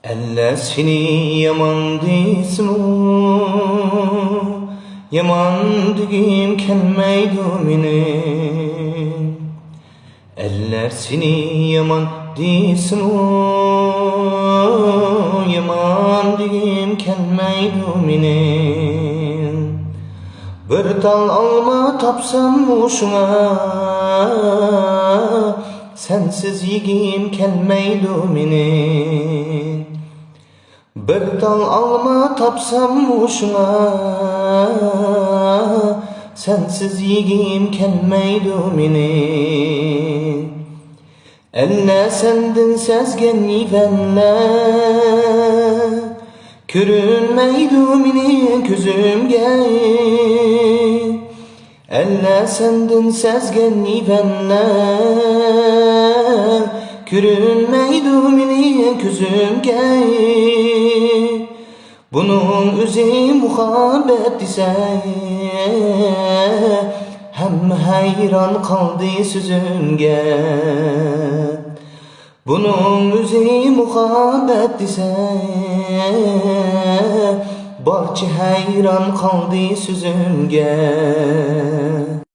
Eller seni yaman deysinu, yaman digim kelmeydi meni. Eller seni yaman deysinu, yaman digim kelmeydi meni. Bir tal alma tapsam uşuna, sensiz yigim kelmeydi meni. Bir tal alma tapsam uşuna, sensiz yigim kelmeydi meni. Elle sendin sezgen yivenle, körünmeydi meni közümge. Elle sendin sezgen yivenle, körünmeydi meni közümge. Bunun üzü muhabbet ise, hem hayran kaldı sözümge. Bunun üzü muhabbet ise, barçı hayran kaldı sözümge.